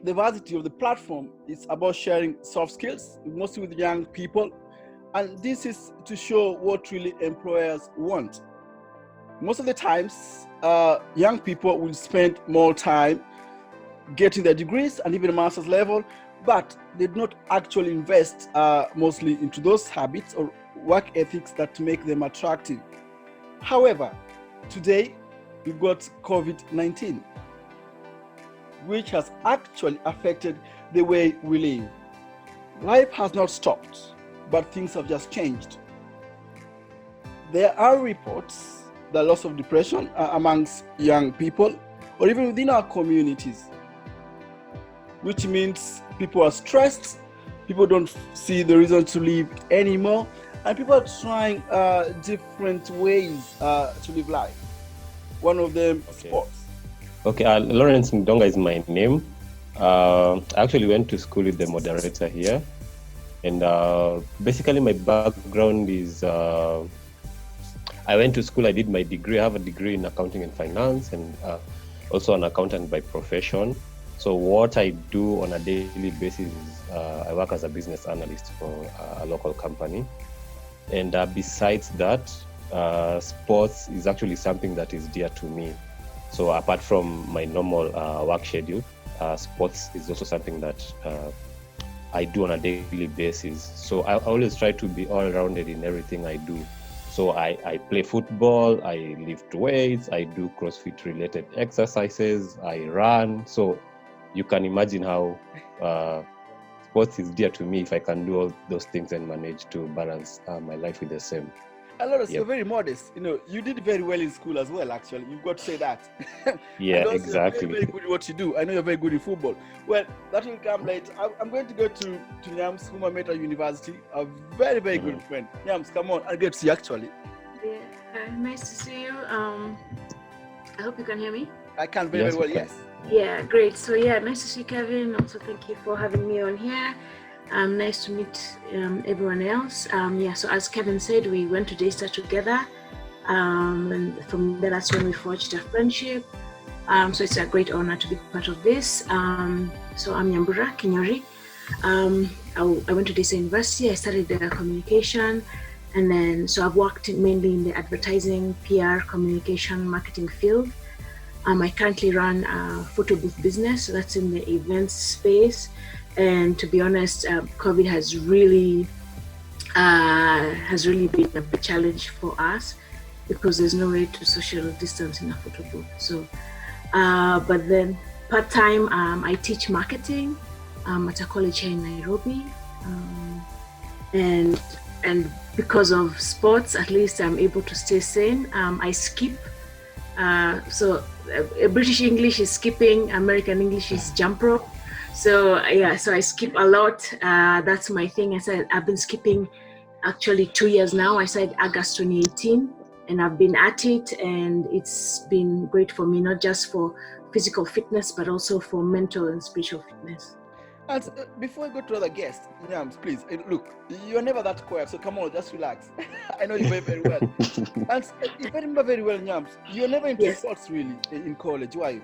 the varsity of the platform is about sharing soft skills, mostly with young people. And this is to show what really employers want. Most of the times, young people will spend more time getting their degrees and even a master's level, but they do not actually invest mostly into those habits or work ethics that make them attractive. However, today we've got COVID-19, which has actually affected the way we live. Life has not stopped, but things have just changed. There are reports that lots of depression amongst young people or even within our communities, which means people are stressed, people don't see the reason to live anymore, and people are trying different ways to live life. One of them, sports. Okay, Lawrence Ndonga is my name. I actually went to school with the moderator here. And basically my background is, I went to school, I did my degree. I have a degree in accounting and finance, and also an accountant by profession. So what I do on a daily basis is I work as a business analyst for a local company. And besides that, sports is actually something that is dear to me. So apart from my normal work schedule, sports is also something that I do on a daily basis. So I always try to be all-rounded in everything I do. So I play football, I lift weights, I do CrossFit-related exercises, I run. So you can imagine how sports is dear to me if I can do all those things and manage to balance my life with the same. Lawrence, you're very modest. You did very well in school as well, actually. You've got to say that. Yeah, exactly. You're very good at what you do. I know you're very good in football. Well, that will come later. I'm going to go to Nyams, whom I met at university. A very, very good friend. Nyams, come on. I'll get to see you, actually. Yeah, nice to see you. I hope you can hear me. I can very well, yes. Yeah, great. So yeah, nice to see you, Kevin. Also, thank you for having me on here. Nice to meet everyone else. So as Kevin said, we went to Daystar together, and from there that's when we forged a friendship. So it's a great honor to be part of this. So I'm Nyambura Kinyori. I went to Daystar University. I studied communication, and then so I've worked mainly in the advertising, PR, communication, marketing field. I currently run a photo booth business, so that's in the events space. And to be honest, COVID has really been a big challenge for us because there's no way to social distance in a photo booth. So, but then part-time, I teach marketing at a college here in Nairobi, and because of sports, at least I'm able to stay sane. I skip. So British English is skipping, American English is jump rope. So I skip a lot. That's my thing. I've been skipping actually 2 years now. I started August 2018, and I've been at it, and it's been great for me, not just for physical fitness, but also for mental and spiritual fitness. And before we go to other guests, Nyams, please, look, you're never that quiet, so come on, just relax. I know you very, very well. And if I remember very well, Nyams, you're never into sports really in college, why?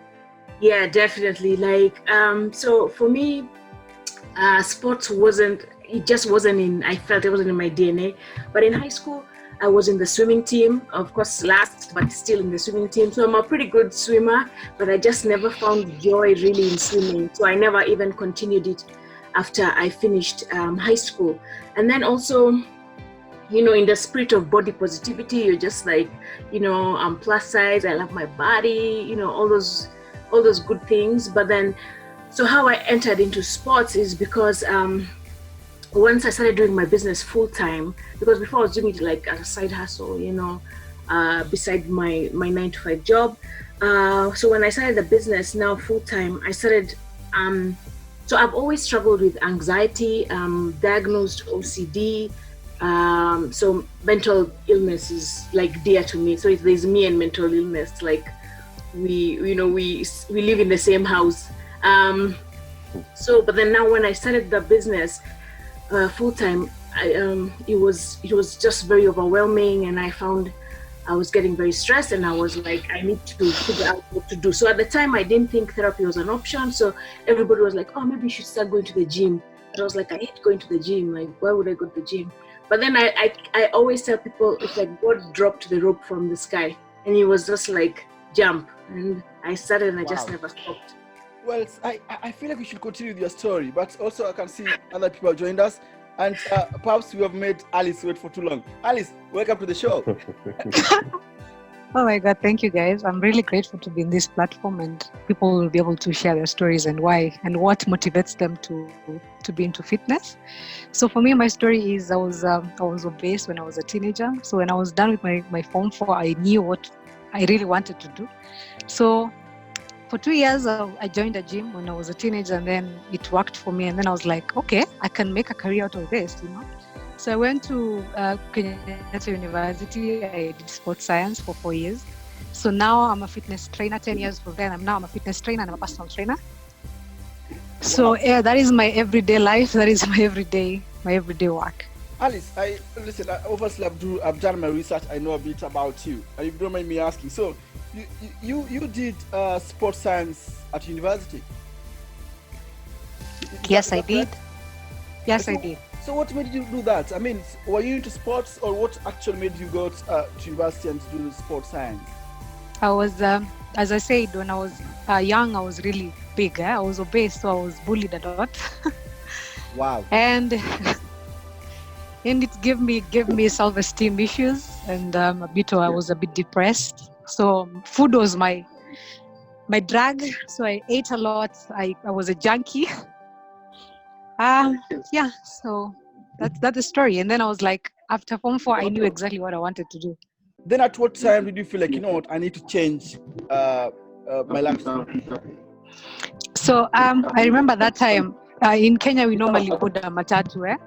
Yeah, definitely. So for me, sports I felt it wasn't in my DNA. But in high school, I was in the swimming team, of course last, but still in the swimming team. So I'm a pretty good swimmer, but I just never found joy really in swimming. So I never even continued it after I finished high school. And then also, in the spirit of body positivity, you're just like, I'm plus size, I love my body, all those good things. But then, so how I entered into sports is because once I started doing my business full time, because before I was doing it like as a side hustle, beside my 9-to-5 job. So when I started the business now full time, I started, so I've always struggled with anxiety, diagnosed OCD. So mental illness is like dear to me. So there's me and mental illness, like we live in the same house. But then now when I started the business full time, it was just very overwhelming, and I found I was getting very stressed, and I was like, I need to figure out what to do. So at the time, I didn't think therapy was an option. So everybody was like, oh, maybe you should start going to the gym. But I was like, I hate going to the gym. Like, why would I go to the gym? But then I always tell people, it's like God dropped the rope from the sky, and it was just like, jump. And I started, and I just never stopped. Well, I feel like we should continue with your story, but also I can see other people joined us, and perhaps we have made Alice wait for too long. Alice, welcome to the show. Oh my God, thank you guys. I'm really grateful to be in this platform, and people will be able to share their stories and why and what motivates them to be into fitness. So for me, my story is I was obese when I was a teenager. So when I was done with my Form 4, I knew what I really wanted to do. So for 2 years, I joined a gym when I was a teenager, and then it worked for me. And then I was like, okay, I can make a career out of this, So I went to Kenyatta University. I did sports science for 4 years. So now I'm a fitness trainer. 10 years from then, I'm a fitness trainer and I'm a personal trainer. So yeah, that is my everyday life. That is my everyday work. Alice, obviously I've done my research. I know a bit about you, and if you don't mind me asking, so you did sports science at university? Yes, I did. Yes, I did. So what made you do that? I mean, were you into sports, or what actually made you go to university and to do sports science? I was, as I said, when I was young, I was really big. I was obese, so I was bullied a lot. Wow. And it gave me self-esteem issues, and I was a bit depressed. So food was my drug. So I ate a lot. I was a junkie. So that's the story. And then I was like, after Form 4, I knew exactly what I wanted to do. Then at what time did you feel like, I need to change my lifestyle? So I remember that time in Kenya, we normally board a matatu.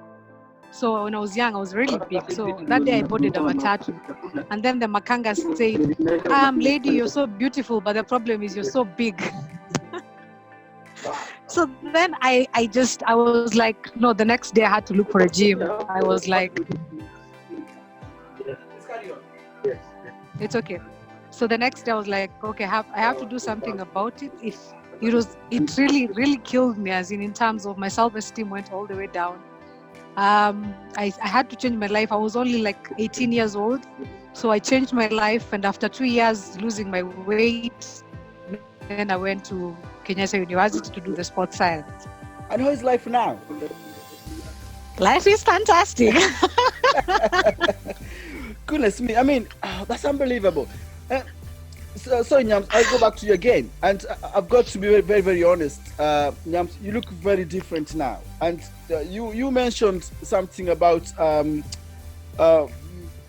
So when I was young, I was really big. So that day I boarded a matatu. And then the makanga said, lady, you're so beautiful, but the problem is you're so big. So then I was like, no, the next day I had to look for a gym. I was like, it's okay. So the next day I was like, okay, I have to do something about it. It really, really killed me, as in terms of my self-esteem went all the way down. I had to change my life. I was only like 18 years old. So I changed my life, and after 2 years losing my weight, then I went to Kenyatta University to do the sports science. And how is life now? Life is fantastic. Goodness me, I mean, that's unbelievable. So Nyams, I'll go back to you again, and I've got to be very, very, very honest. Nyams, you look very different now, and you mentioned something about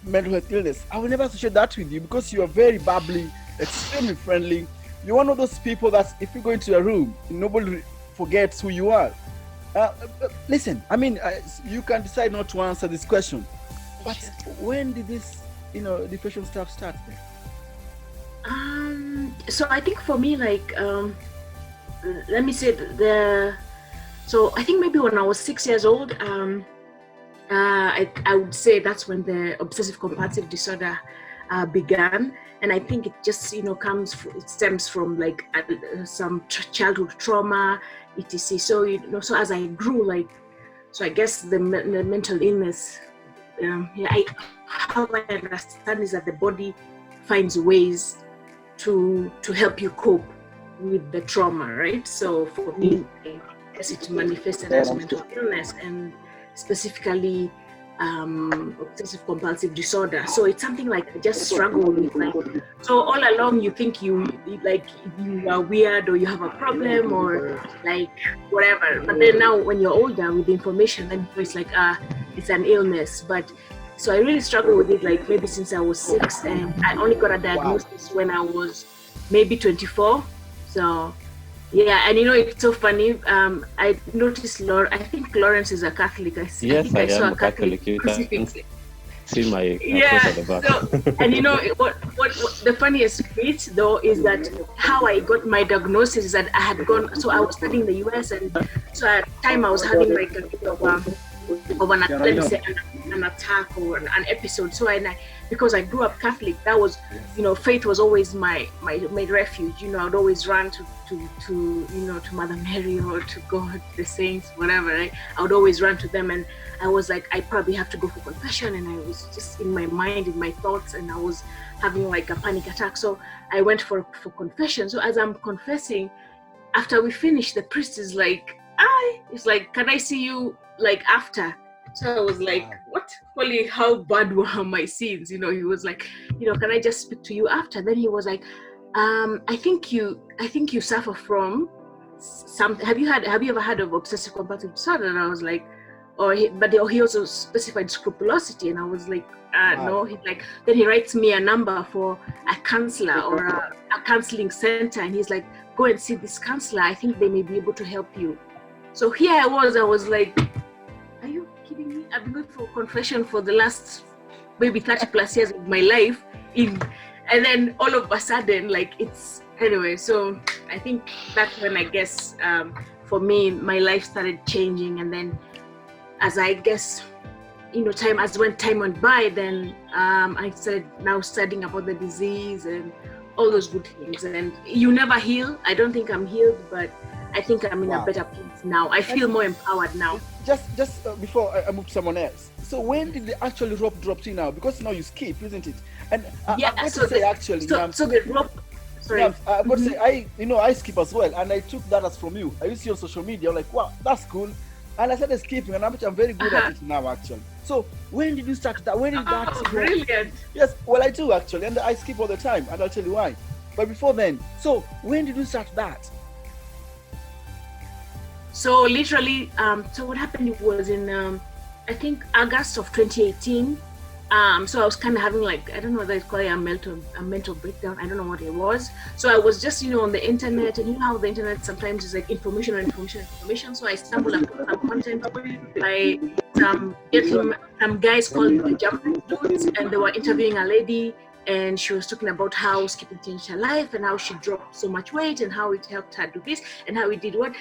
mental health illness. I will never associate that with you, because you are very bubbly, extremely friendly. You're one of those people that if you go into a room, nobody forgets who you are. Listen, I mean, you can decide not to answer this question, but when did this, depression stuff start then? So I think for me, like, let me say so I think maybe when I was 6 years old, I would say that's when the obsessive compulsive disorder began. And I think it just, it stems from like some childhood trauma, etc. So, so as I grew, so I guess the mental illness, how I understand is that the body finds ways to help you cope with the trauma, right? So for me, I guess it manifested as mental illness, and specifically obsessive compulsive disorder. So it's something like I just struggle with. So all along you think you are weird, or you have a problem, or like whatever. But then now when you're older with the information, then it's like it's an illness. But so I really struggle with it, like maybe since I was 6, and I only got a diagnosis when I was maybe 24. So yeah, and it's so funny. I noticed I think Lawrence is a Catholic. I am a Catholic. You can see my at the back. So, and what the funniest bit though is that how I got my diagnosis is that I had gone. So I was studying in the US, and so at the time I was having like a bit of of let me say an attack or an episode. So because I grew up Catholic, that was, faith was always my refuge. I'd always run to Mother Mary or to God, the saints, whatever. Right? I would always run to them, and I was like, I probably have to go for confession, and I was just in my mind, in my thoughts, and I was having like a panic attack. So I went for confession. So as I'm confessing, after we finished, the priest is like, it's like, can I see you like after? So I was like, what? Holy, how bad were my sins? He was like, can I just speak to you after? Then he was like, I think you suffer from something. Have you ever heard of obsessive compulsive disorder? And I was like, he also specified scrupulosity, and I was like, no. He's like, then he writes me a number for a counselor or a counseling center, and he's like, go and see this counselor. I think they may be able to help you. So here I was like, are you kidding me? I've been going for confession for the last maybe 30 plus years of my life, and then all of a sudden, anyway. So I think that's when, I guess, for me, my life started changing, and then as I guess, time went by, then I started now studying about the disease and all those good things. And you never heal. I don't think I'm healed, but I think I'm in a better place now. I feel more empowered now. Just before I move to someone else. So when did the actual rope drop in now? Because now you skip, isn't it? And I'm going to say actually. So the rope. Sorry. I'm going to say I skip as well, and I took that as from you. I used to see on social media. I'm like, wow, that's cool. And I started skipping, and I'm very good at it now, actually. So when did you start that? When did that? Brilliant. Yes, well, I do actually, and I skip all the time, and I'll tell you why. But before then, so when did you start that? So literally, so what happened was in, I think August of 2018. So I was kind of having I don't know whether it's called a mental breakdown. I don't know what it was. So I was just, on the internet, and how the internet sometimes is like information. So I stumbled upon some content by some guys called the Jump Dudes, and they were interviewing a lady, and she was talking about how skipping changed her life, and how she dropped so much weight, and how it helped her do this, and how it did what.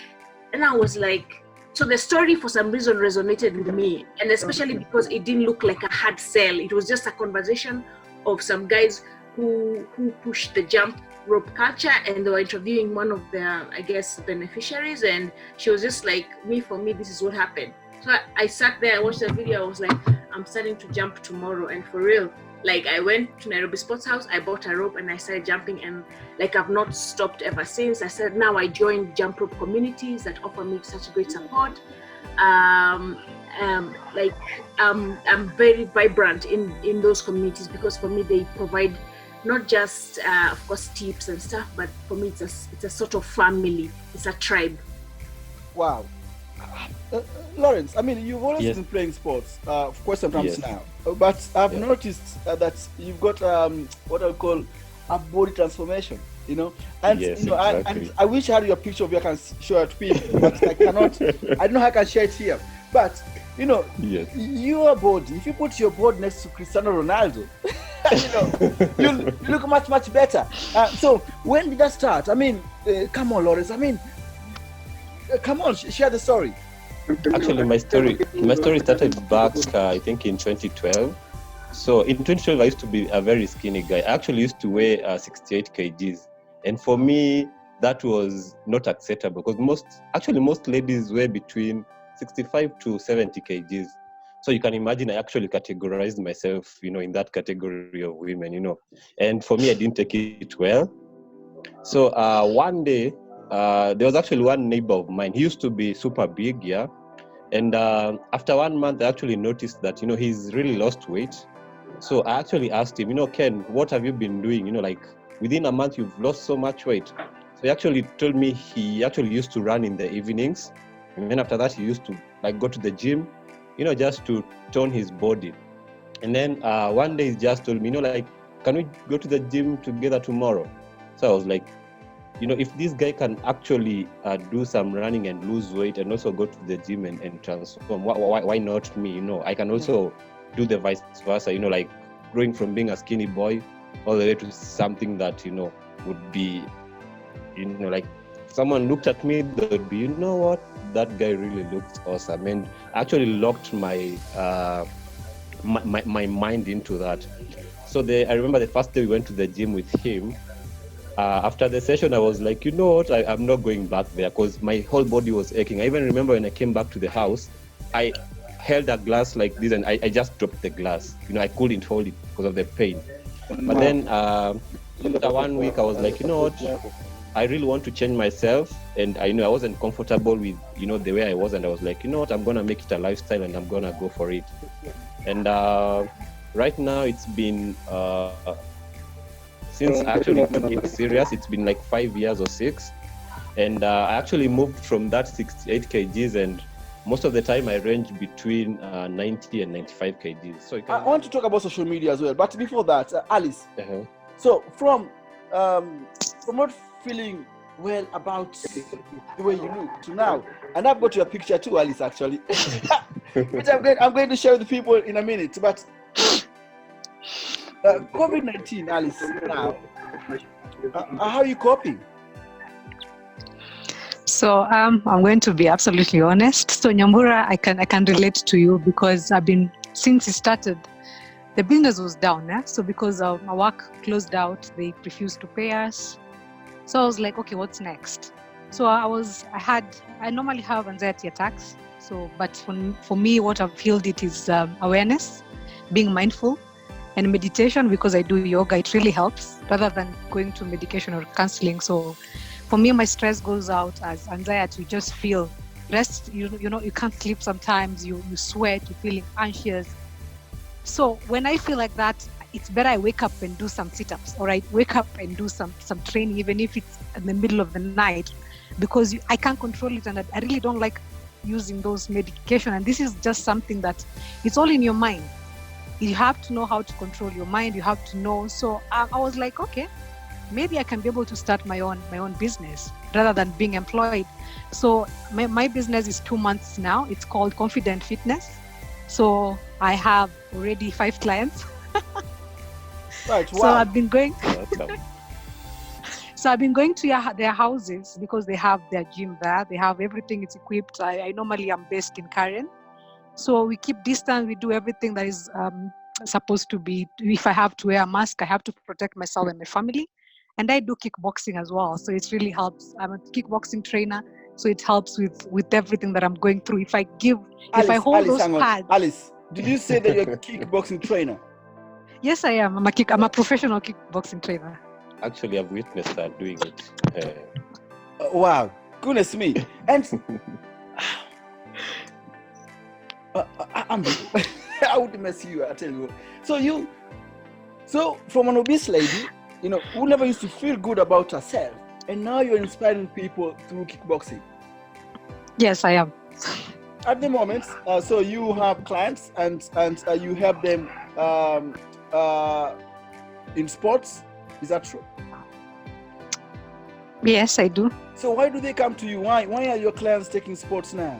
And I was like, so the story for some reason resonated with me, and especially because it didn't look like a hard sell. It was just a conversation of some guys who pushed the jump rope culture, and they were interviewing one of their, I guess, beneficiaries, and she was just like, for me, this is what happened. So I sat there, I watched the video, I was like, I'm starting to jump tomorrow, and for real. I went to Nairobi Sports House, I bought a rope, and I started jumping, and I've not stopped ever since. I said, now I joined jump rope communities that offer me such great support. I'm very vibrant in those communities, because for me, they provide not just, of course, tips and stuff, but for me, it's a sort of family. It's a tribe. Wow. Lawrence, I mean, you've always been playing sports, of course, sometimes now. But I've noticed that you've got what I would call a body transformation, and exactly. and I wish I had your picture of you. I can show it to people, but I cannot. I don't know how I can share it here. But your body, if you put your body next to Cristiano Ronaldo, you look much better. So when did that start? I mean, come on, Lawrence. I mean, come on, share the story. Actually, my story started back, I think, in 2012. So in 2012, I used to be a very skinny guy. I actually used to weigh 68 kgs. And for me, that was not acceptable, because most ladies weigh between 65 to 70 kgs. So you can imagine, I actually categorized myself, in that category of women, And for me, I didn't take it well. So one day, there was actually one neighbor of mine. He used to be super big, and after 1 month, I actually noticed that he's really lost weight. So I actually asked him, Ken, what have you been doing? Within a month, you've lost so much weight. So he actually told me he actually used to run in the evenings, and then after that, he used to go to the gym, just to tone his body. And then one day, he just told me, can we go to the gym together tomorrow? So I was like, if this guy can actually do some running and lose weight, and also go to the gym and transform, why not me? I can also do the vice versa, growing from being a skinny boy all the way to something that, would be, someone looked at me, they would be, that guy really looks awesome, and actually locked my my mind into that. So I remember the first day we went to the gym with him. After the session, I was like, you know what, I'm not going back there because my whole body was aching. I even remember when I came back to the house, I held a glass like this and I just dropped the glass. I couldn't hold it because of the pain. But then after 1 week, I was like, you know what, I really want to change myself. And I know I wasn't comfortable with, the way I was. And I was like, you know what, I'm going to make it a lifestyle and I'm going to go for it. And right now it's been, since I actually took it serious, it's been like 5 years or 6. And I actually moved from that 68 kgs, and most of the time I range between 90 and 95 kgs. So I want to talk about social media as well. But before that, Alice, Uh-huh. so from not feeling well about the way you look to now, and I've got your picture too, Alice, actually, which I'm going to share with the people in a minute. But COVID-19, Alice, now, how are you coping? So I'm going to be absolutely honest. So Nyambura, I can relate to you because since it started, the business was down. So because my work closed out, they refused to pay us. So I was like, okay, what's next? So I normally have anxiety attacks. So, but for me, what I've healed it is awareness, being mindful, and meditation, because I do yoga. It really helps rather than going to medication or counseling. So for me, my stress goes out as anxiety. You just feel rest. You can't sleep sometimes. You sweat. You're feeling anxious. So when I feel like that, it's better I wake up and do some sit-ups, or I wake up and do some training, even if it's in the middle of the night, because I can't control it, and I really don't like using those medication. And this is just something that it's all in your mind. You have to know how to control your mind. You have to know. So I was like, okay, maybe I can be able to start my own business rather than being employed. So my business is 2 months now. It's called Confident Fitness. So I have already 5 clients. Right. Wow. So I've been going. So I've been going to their houses because they have their gym there. They have everything. It's equipped. I normally am based in Karen. So we keep distance. We do everything that is supposed to be. If I have to wear a mask, I have to protect myself and my family. And I do kickboxing as well. So it really helps. I'm a kickboxing trainer. So it helps with everything that I'm going through. If I hold those pads. Alice, did you say that you're a kickboxing trainer? Yes, I am. I'm a professional kickboxing trainer. Actually, I've witnessed her doing it. Wow. Goodness me. And I would mess you, I tell you. So from an obese lady, who never used to feel good about herself, and now you're inspiring people through kickboxing. Yes, I am. At the moment, so you have clients and you help them in sports. Is that true? Yes, I do. So why do they come to you? Why are your clients taking sports now?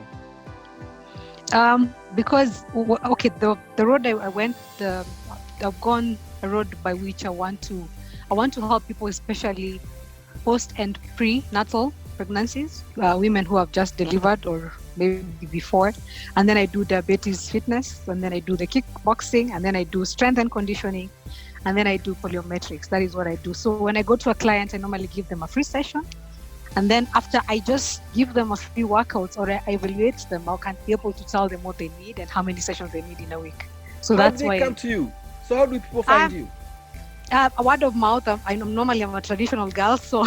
Because the road I went, I've gone a road by which I want to help people, especially post and prenatal pregnancies, women who have just delivered or maybe before. And then I do diabetes fitness, and then I do the kickboxing, and then I do strength and conditioning, and then I do plyometrics. That is what I do. So when I go to a client, I normally give them a free session. And then after I just give them a few workouts, or I evaluate them, I can be able to tell them what they need and how many sessions they need in a week. So that's why. How do they come to you? So how do people find you? A word of mouth. I'm a traditional girl, so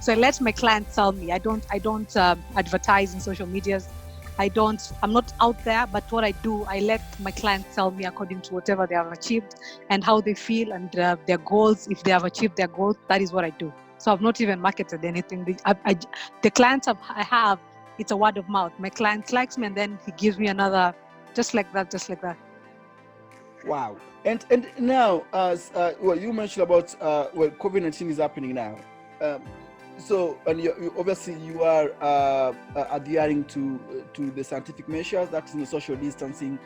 I let my clients tell me. I don't advertise in social medias. I'm not out there, but what I do, I let my clients tell me according to whatever they have achieved and how they feel and their goals. If they have achieved their goals, that is what I do. So I've not even marketed anything. The clients I have, it's a word of mouth. My client likes me, and then he gives me another, just like that. Wow. And now, as you mentioned about COVID-19 is happening now. So, and you obviously you are adhering to the scientific measures, that is social distancing,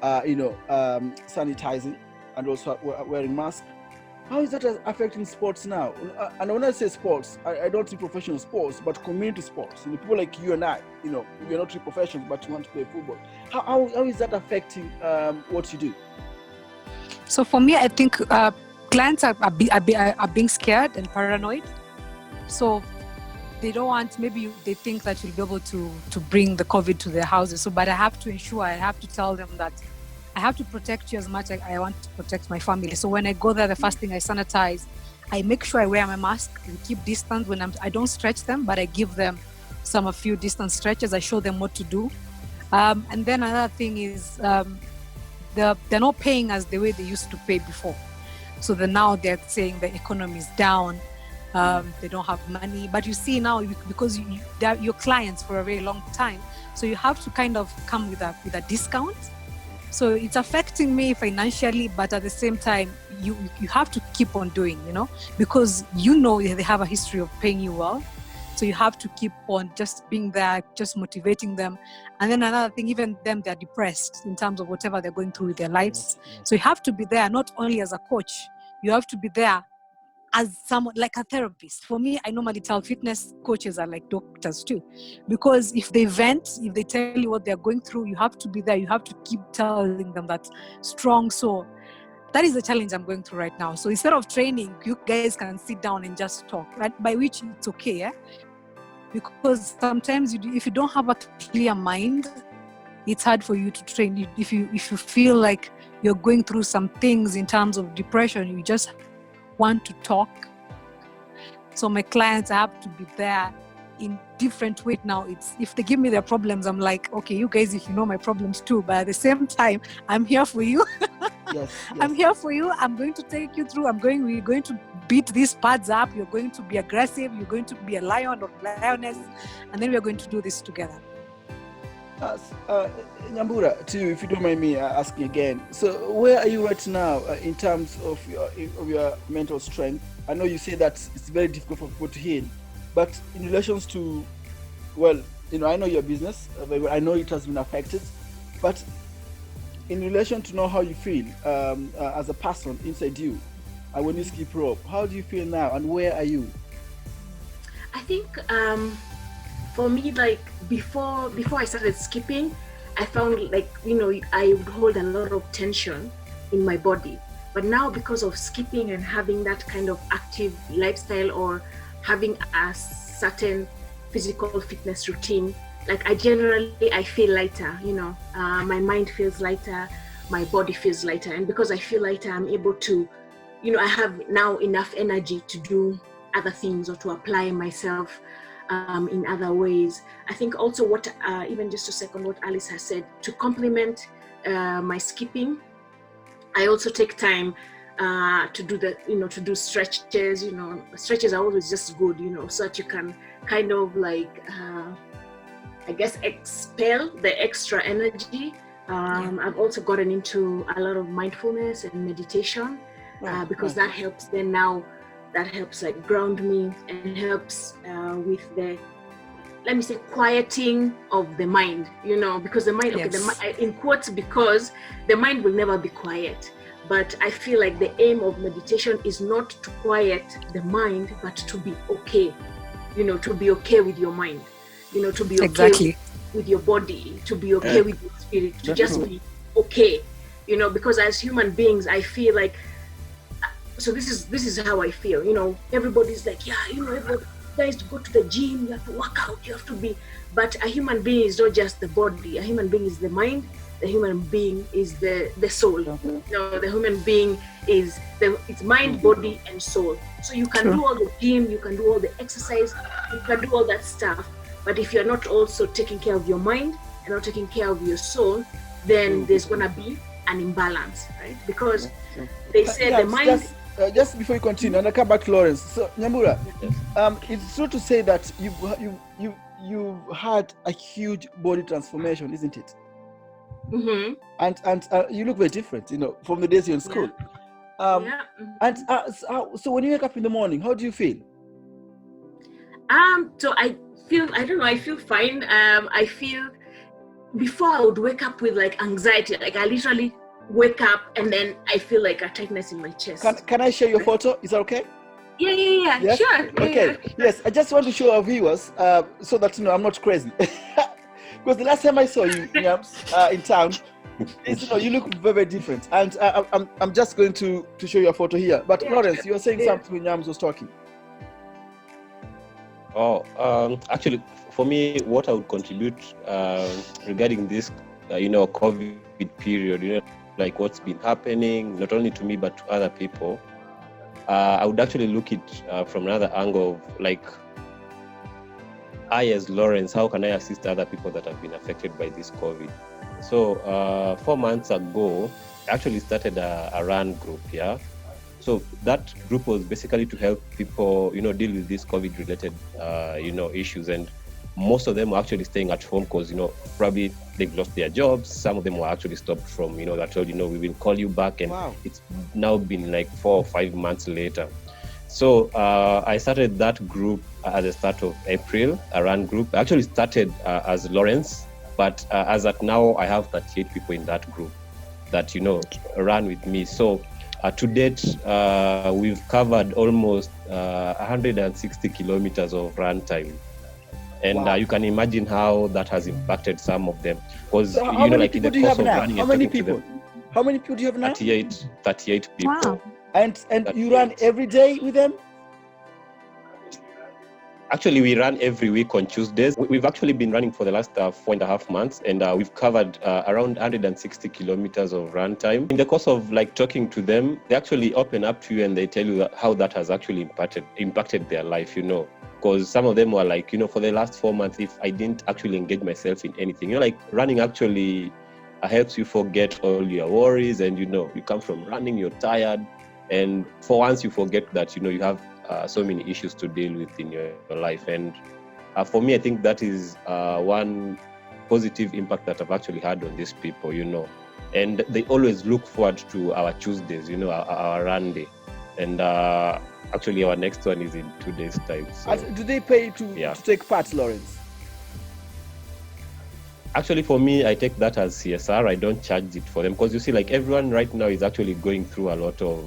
sanitizing, and also wearing masks. How is that affecting sports now? And when I say sports, I don't mean professional sports, but community sports. People like you and I, we're not really professionals, but you want to play football. How is that affecting what you do? So for me, I think clients are being scared and paranoid. So they don't want, maybe they think that you'll be able to bring the COVID to their houses. So, but I have to ensure, I have to tell them that I have to protect you as much as I want to protect my family. So when I go there, the first thing I sanitize, I make sure I wear my mask and keep distance. I don't stretch them, but I give them a few distance stretches. I show them what to do. And then another thing is they're not paying us the way they used to pay before. So now they're saying the economy is down. They don't have money. But you see now, because they're your clients for a very long time, so you have to kind of come with a discount. So it's affecting me financially, but at the same time, you have to keep on doing, because they have a history of paying you well. So you have to keep on just being there, just motivating them. And then another thing, even them, they're depressed in terms of whatever they're going through with their lives. Yes. So you have to be there, not only as a coach, you have to be there as someone like a therapist. For me, I normally tell fitness coaches are like doctors too, because if they vent, if they tell you what they're going through, you have to be there. You have to keep telling them that strong. So that is the challenge I'm going through right now. So instead of training, you guys can sit down and just talk, right? By which it's okay, yeah? Because sometimes if you don't have a clear mind, it's hard for you to train. If you feel like you're going through some things in terms of depression, you just want to talk. So my clients, I have to be there in different ways now. It's if they give me their problems, I'm like, okay, you guys, if you know my problems too, but at the same time, I'm here for you. Yes. I'm here for you. I'm going to take you through. We're going to beat these pads up. You're going to be aggressive. You're going to be a lion or lioness, and then we're going to do this together. Nyambura, if you don't mind me asking again, so where are you right now in terms of your mental strength? I know you say that it's very difficult for people to heal, but in relations to, I know your business, I know it has been affected, but in relation to know how you feel as a person inside you, when you skip rope, how do you feel now, and where are you? I think for me, like before I started skipping, I found I would hold a lot of tension in my body. But now, because of skipping and having that kind of active lifestyle or having a certain physical fitness routine, like I feel lighter, my mind feels lighter, my body feels lighter. And because I feel lighter, I'm able to, I have now enough energy to do other things or to apply myself in other ways. I think also even just to second what Alice has said, to complement my skipping, I also take time to do to do stretches. Stretches are always just good, so that you can kind of expel the extra energy. I've also gotten into a lot of mindfulness and meditation because that helps ground me and helps with the, let me say, quieting of the mind, because the mind, in quotes, because the mind will never be quiet. But I feel like the aim of meditation is not to quiet the mind, but to be okay, to be okay with your mind, to be okay with your body, to be okay with your spirit, to just be okay, because as human beings, I feel like, so this is how I feel, everybody's like, everybody guys to go to the gym, you have to work out, you have to be, but a human being is not just the body, a human being is the mind, the human being is the soul. The human being is it's mind, body, and soul. So you can do all the gym, you can do all the exercise, you can do all that stuff, but if you're not also taking care of your mind and not taking care of your soul, then there's gonna be an imbalance, right? Because they say the mind. Just before you continue, and I come back to Lawrence. So Nyambura, it's true to say that you've had a huge body transformation, isn't it? Mm-hmm. And you look very different, from the days you're in school. And so when you wake up in the morning, how do you feel? So I feel fine. I feel, before I would wake up with like anxiety, like I literally wake up and then I feel like a tightness in my chest. Can I share your photo? Is that okay? Yeah, Yes? sure. Okay. Yeah. Yes, I just want to show our viewers so that I'm not crazy. Because the last time I saw you, Nyams, in town, you look very, very different. And I'm just going to show you a photo here. But Lawrence, you were saying something when Nyams was talking. Actually, for me, what I would contribute regarding this, COVID period, like what's been happening, not only to me but to other people, I would actually look at from another angle of like, I as Lawrence, how can I assist other people that have been affected by this COVID? So 4 months ago, I actually started a run group, yeah. So that group was basically to help people, deal with these COVID-related, issues. And most of them were actually staying at home because, probably they've lost their jobs. Some of them were actually stopped from, they told, we will call you back. And It's now been like 4 or 5 months later. So I started that group at the start of April, a run group. I actually started as Lawrence, but as at now, I have 38 people in that group that, run with me. So to date, we've covered almost 160 kilometers of run time. And you can imagine how that has impacted some of them. Because, so how many people do you have now? How many people? How many people do you have now? 38 people. Wow. And you run every day with them? Actually, we run every week on Tuesdays. We've actually been running for the last 4.5 months, and we've covered around 160 kilometers of run time. In the course of talking to them, they actually open up to you and they tell you how that has actually impacted their life, Because some of them were like, for the last 4 months, if I didn't actually engage myself in anything, running actually helps you forget all your worries, and you come from running, you're tired, and for once you forget that you have so many issues to deal with in your life. And for me, I think that is one positive impact that I've actually had on these people, and they always look forward to our Tuesdays, our run day. And actually our next one is in 2 days time. So, do they pay to take part, Lawrence? Actually, for me, I take that as CSR. I don't charge it for them because you see, everyone right now is actually going through a lot of,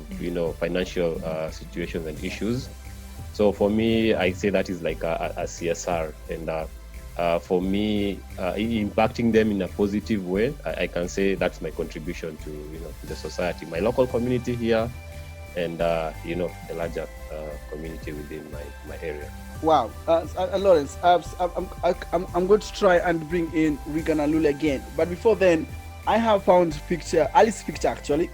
financial situations and issues. So for me, I say that is like a CSR. And for me, impacting them in a positive way, I can say that's my contribution to, to the society, my local community here, and, the larger community within my area. Wow, Lawrence, I'm going to try and bring in Regan and Lula again. But before then, I have found Alice's picture actually.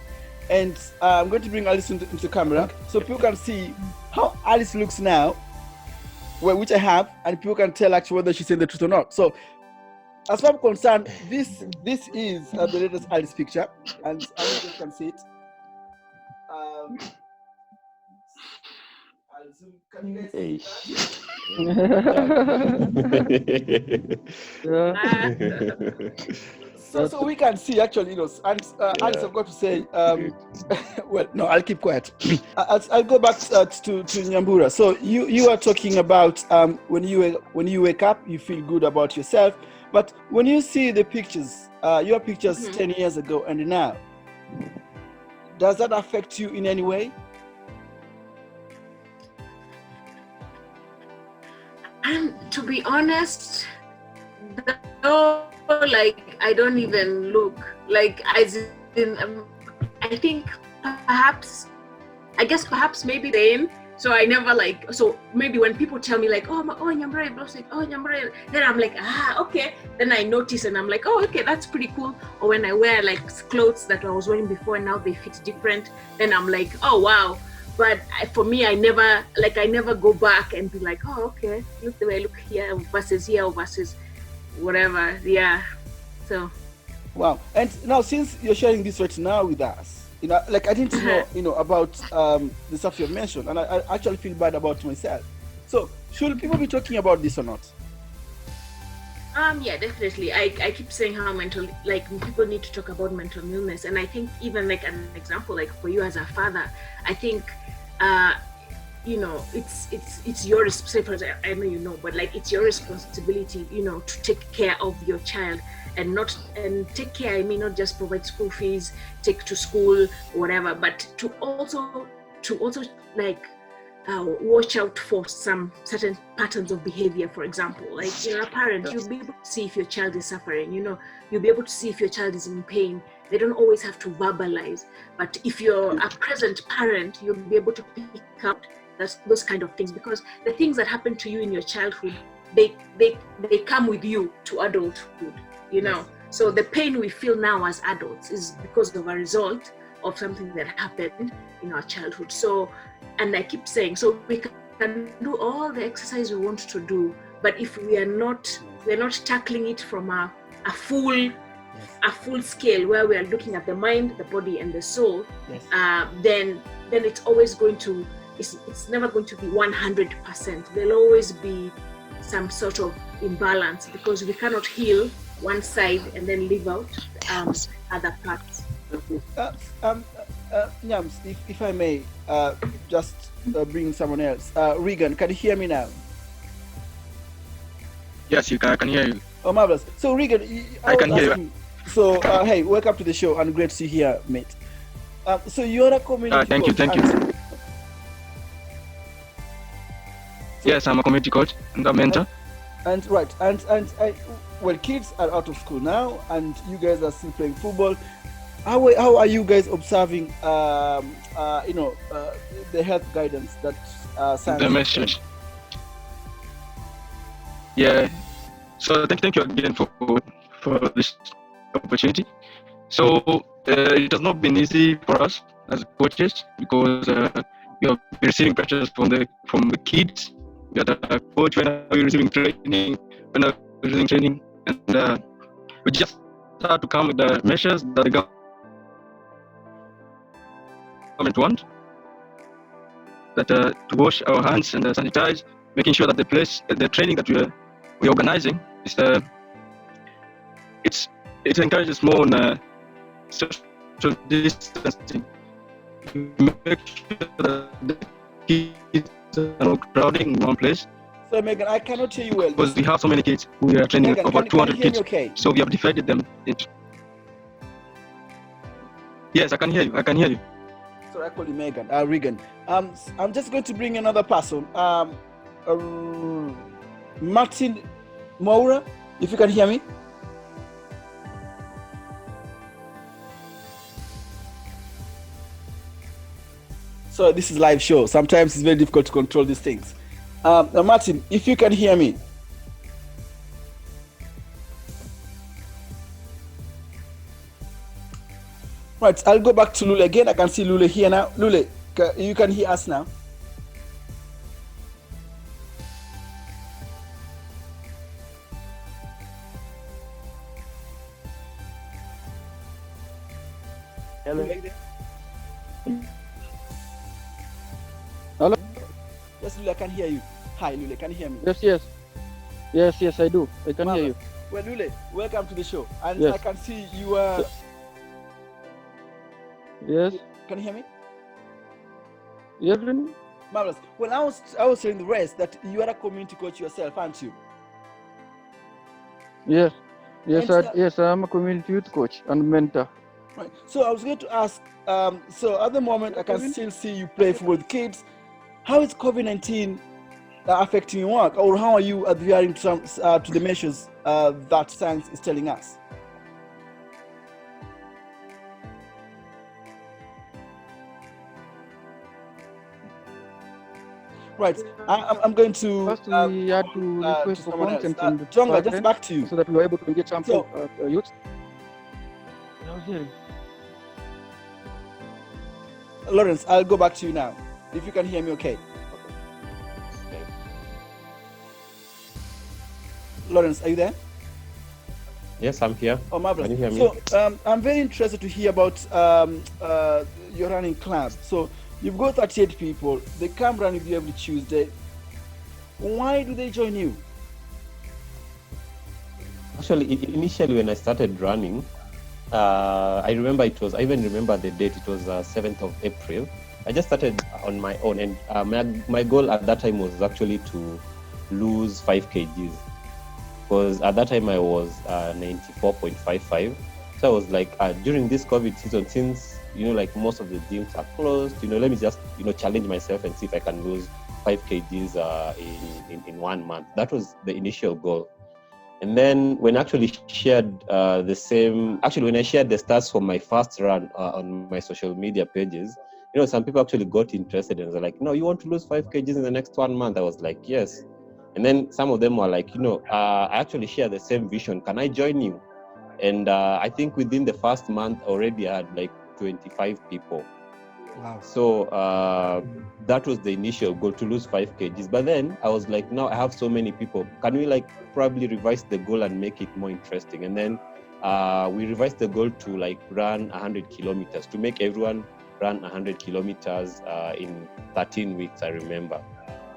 And I'm going to bring Alice into the camera so people can see how Alice looks now, which I have, and people can tell actually whether she's saying the truth or not. So as far as I'm concerned, this is the latest Alice picture, and I hope you can see it. Can you guys see that? So we can see actually, and Alice, I've got to say, well, no, I'll keep quiet. I'll go back to Nyambura. So you are talking about when you wake up, you feel good about yourself, but when you see the pictures, your pictures 10 years ago and now, does that affect you in any way? To be honest, I don't even look as in. I think perhaps maybe then. So I never so maybe when people tell me Nyambura, Nyambura, then I'm like, okay. Then I notice and I'm like, oh, okay, that's pretty cool. Or when I wear clothes that I was wearing before and now they fit different, then I'm like, oh wow. But for me, I never go back and be like, oh, okay, look the way I look here versus whatever. Yeah. So. Wow. And now, since you're sharing this right now with us, I didn't know, about the stuff you've mentioned, and I actually feel bad about myself. So, should people be talking about this or not? Yeah, definitely. I keep saying how people need to talk about mental illness, and I think even an example for you as a father, I think it's your responsibility. I know but like it's your responsibility, to take care of your child, and take care. I mean, not just provide school fees, take to school, whatever, but to also like watch out for some certain patterns of behavior. For example, like you're a parent, you'll be able to see if your child is suffering. You'll be able to see if your child is in pain. They don't always have to verbalize, but if you're a present parent, you'll be able to pick out those kind of things, because the things that happen to you in your childhood, they come with you to adulthood. So the pain we feel now as adults is because of a result of something that happened in our childhood. So, and I keep saying, so we can do all the exercise we want to do, but if we're not tackling it from a full scale, where we are looking at the mind, the body, and the soul, then it's always going to, it's never going to be 100%. There'll always be some sort of imbalance, because we cannot heal one side and then leave out other parts. Nyams, if I may, just bring someone else. Regan, can you hear me now? Yes, I can hear you. Oh, marvelous. So Regan, I can hear you. So, hey, welcome to the show, and great to see you here, mate. So you're a community coach. Thank you. Yes, I'm a community coach and a mentor. And kids are out of school now, and you guys are still playing football. How are you guys observing, the health guidance that science? The message. Yeah. So thank you again for this opportunity. So it has not been easy for us as coaches, because we have been receiving pressures from the kids. We are a coach when we're receiving training, and we just have to come with the measures that the government want. That to wash our hands and sanitize, making sure that the training that we're organizing is it encourages more on social distancing. Make sure that the kids are not crowding in one place. So Megan, I cannot hear you well. Because we have so many kids. We are training Megan, over 200 kids. Okay? So we have divided them into. Yes, I can hear you. So I call you Megan. Regan. I'm just going to bring another person. Martin Moura, if you can hear me. So this is live show. Sometimes it's very difficult to control these things. Martin, if you can hear me. Right, I'll go back to Lule again. I can see Lule here now. Lule, you can hear us now. Hello. Hello? Yes, Lule, I can hear you. Hi, Lule, can you hear me? Yes, I do. I can hear you. Well, Lule, welcome to the show. And yes. I can see you are... Yes. Can you hear me? Yes. Marvelous. Well, I was telling the rest that you are a community coach yourself, aren't you? Yes, I'm a community youth coach and mentor. Right. So I was going to ask, so at the moment I can still see you play football with kids. How is COVID-19 affecting your work, or how are you adhering to the measures that science is telling us? Right, I'm going to. First, we had to request for content in the Tonga, just back to you, so that we were able to engage some youth. Lawrence, I'll go back to you now. If you can hear me, okay. Lawrence, are you there? Yes, I'm here. Oh, marvelous. Can you hear me? So I'm very interested to hear about your running club. So you've got 38 people. They come run with you every Tuesday. Why do they join you? Actually, initially when I started running, I even remember the date. It was 7th of April. I just started on my own, and my goal at that time was actually to lose 5 kgs, because at that time I was 94.55. So I was like, during this COVID season, since like most of the gyms are closed, let me just challenge myself and see if I can lose 5 kgs in 1 month. That was the initial goal. And then when I actually shared when I shared the stats for my first run on my social media pages, some people actually got interested and they're like, no, you want to lose 5 kgs in the next 1 month? I was like, yes. And then some of them were like, I actually share the same vision. Can I join you? And I think within the first month already I had like 25 people. Wow. So that was the initial goal, to lose 5 kgs. But then I was like, now I have so many people. Can we probably revise the goal and make it more interesting? And then we revised the goal to run 100 kilometers, to make everyone run 100 kilometers in 13 weeks, I remember.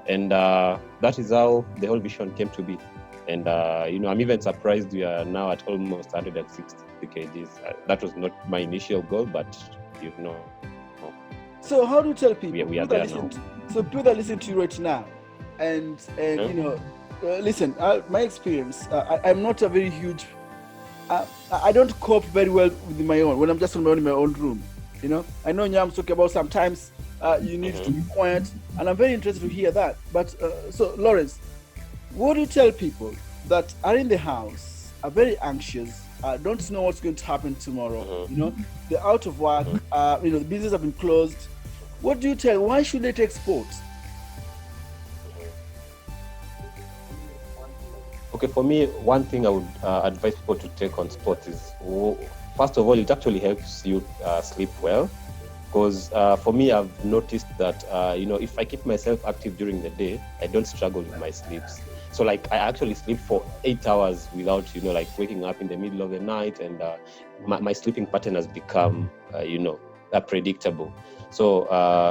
And that is how the whole vision came to be. And I'm even surprised we are now at almost 160 kgs. That was not my initial goal, but So how do you tell people? We are there now. So people that listen to you right now, and listen. My experience, I'm not a very huge. I don't cope very well with my own when I'm just on my own in my own room. I know Nyam's talking about sometimes you need to be quiet, and I'm very interested to hear that. But so Lawrence, what do you tell people that are in the house, are very anxious, don't know what's going to happen tomorrow? They're out of work. The business have been closed. What do you tell? Why should they take sports? Okay, for me, one thing I would advise people to take on sports is, first of all, it actually helps you sleep well. Because for me, I've noticed that, if I keep myself active during the day, I don't struggle with my sleeps. So I actually sleep for 8 hours without, waking up in the middle of the night, and my sleeping pattern has become, predictable. So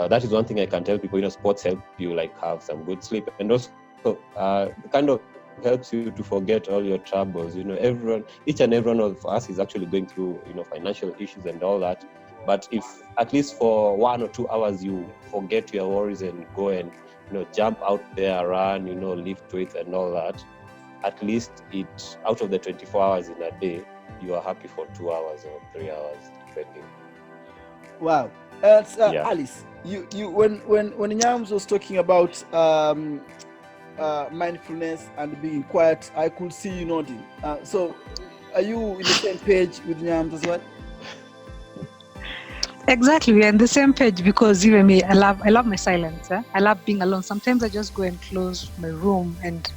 that is one thing I can tell people. Sports help you have some good sleep, and also kind of helps you to forget all your troubles. Each and every one of us is actually going through financial issues and all that. But if at least for 1 or 2 hours you forget your worries and go and jump out there, run, lift weights and all that, at least out of the 24 hours in a day, you are happy for 2 hours or 3 hours, depending. Wow. Alice, you when Nyams was talking about mindfulness and being quiet, I could see you nodding. So are you in the same page with Nyams as well? Exactly, we're on the same page, because even me, I love my silence. I love being alone. Sometimes I just go and close my room and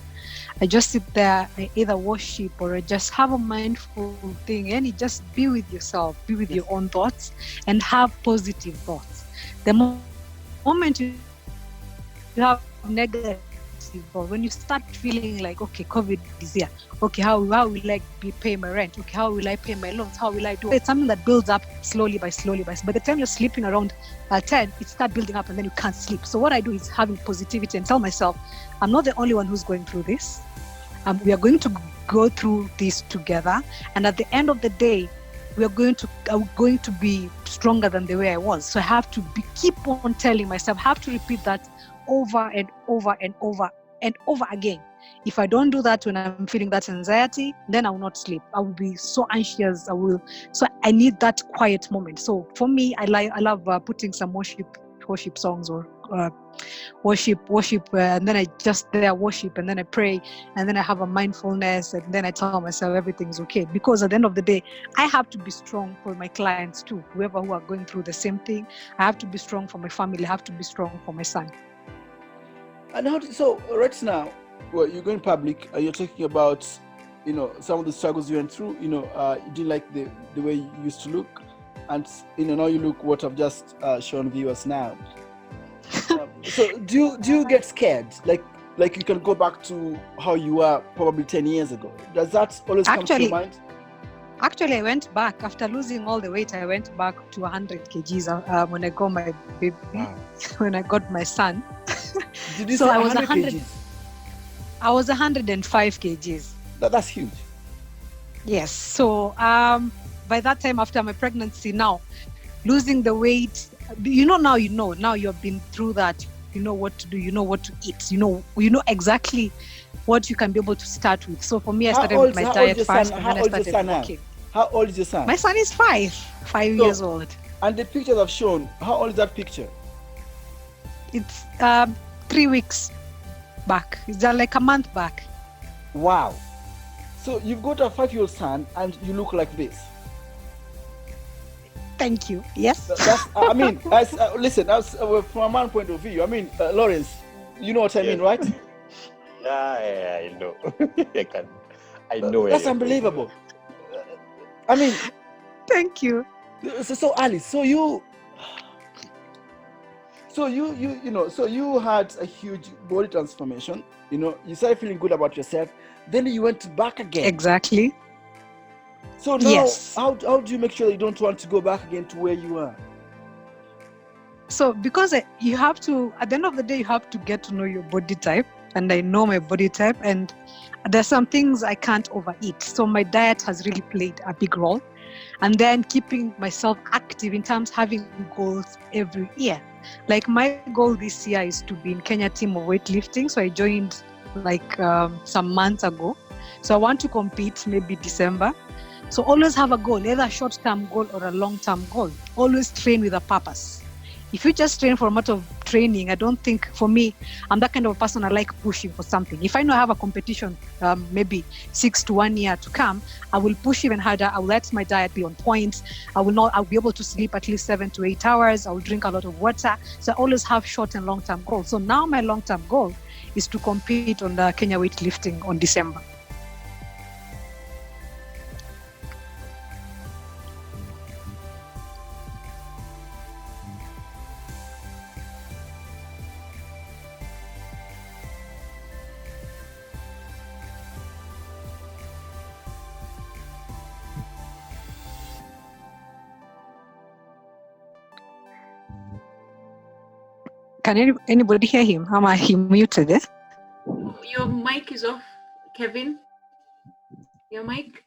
I just sit there. I either worship or I just have a mindful thing, and you just be with yourself, be with your own thoughts, and have positive thoughts. The moment you have negative thoughts, when you start feeling like, okay, COVID is here, okay, how will I pay my rent? Okay, how will I pay my loans? How will I do it? It's something that builds up slowly by. By the time you're sleeping around 10, it starts building up and then you can't sleep. So what I do is having positivity and tell myself, I'm not the only one who's going through this. We are going to go through this together. And at the end of the day, I'm going to be stronger than the way I was. So I have to keep on telling myself, I have to repeat that over and over and over and over again. If I don't do that when I'm feeling that anxiety, then I will not sleep. I will be so anxious. So I need that quiet moment. So for me, I love putting some worship songs or worship, and then I just worship, and then I pray, and then I have a mindfulness, and then I tell myself everything's okay. Because at the end of the day, I have to be strong for my clients too. Whoever who are going through the same thing, I have to be strong for my family. I have to be strong for my son. And so right now, well, you're going public, you're talking about, some of the struggles you went through, you didn't like the way you used to look, and, now you look what I've just shown viewers now. So do you get scared? Like you can go back to how you were probably 10 years ago. Does that always come to your mind? Actually, I went back after losing all the weight. I went back to 100 kgs when I got my baby, when I got my son. Did you say I was 100 kgs? I was 105 kgs. That's huge. Yes. So by that time, after my pregnancy, now losing the weight, now you've been through that. You know what to do, you know what to eat, you know exactly what you can be able to start with. So for me, I started with my diet first, and then I started walking. How old is your son? My son is 5 years old. And the pictures I've shown, how old is that picture? It's 3 weeks back. It's like a month back. Wow. So you've got a 5-year-old son and you look like this. Thank you. Yes. That's, I mean, listen, from a man point of view, I mean, Lawrence, you know what I mean, right? Yeah, I know. I know. That's unbelievable. I mean, thank you. So Alice, so you had a huge body transformation. You started feeling good about yourself. Then you went back again. Exactly. So now, yes. How do you make sure you don't want to go back again to where you are? So because you have to, at the end of the day, you have to get to know your body type. And I know my body type, and there's some things I can't overeat. So my diet has really played a big role. And then keeping myself active in terms of having goals every year. Like my goal this year is to be in Kenya team of weightlifting. So I joined like some months ago. So I want to compete maybe December. So always have a goal, either a short-term goal or a long-term goal. Always train with a purpose. If you just train for a matter of training, I don't think, for me, I'm that kind of a person. I like pushing for something. If I know I have a competition, maybe 6 to 1 year to come, I will push even harder. I will let my diet be on point. I'll be able to sleep at least 7 to 8 hours. I will drink a lot of water. So I always have short and long-term goals. So now my long-term goal is to compete on the Kenya weightlifting on December. Can anybody hear him? Am I muted? Eh? Your mic is off, Kevin. Your mic.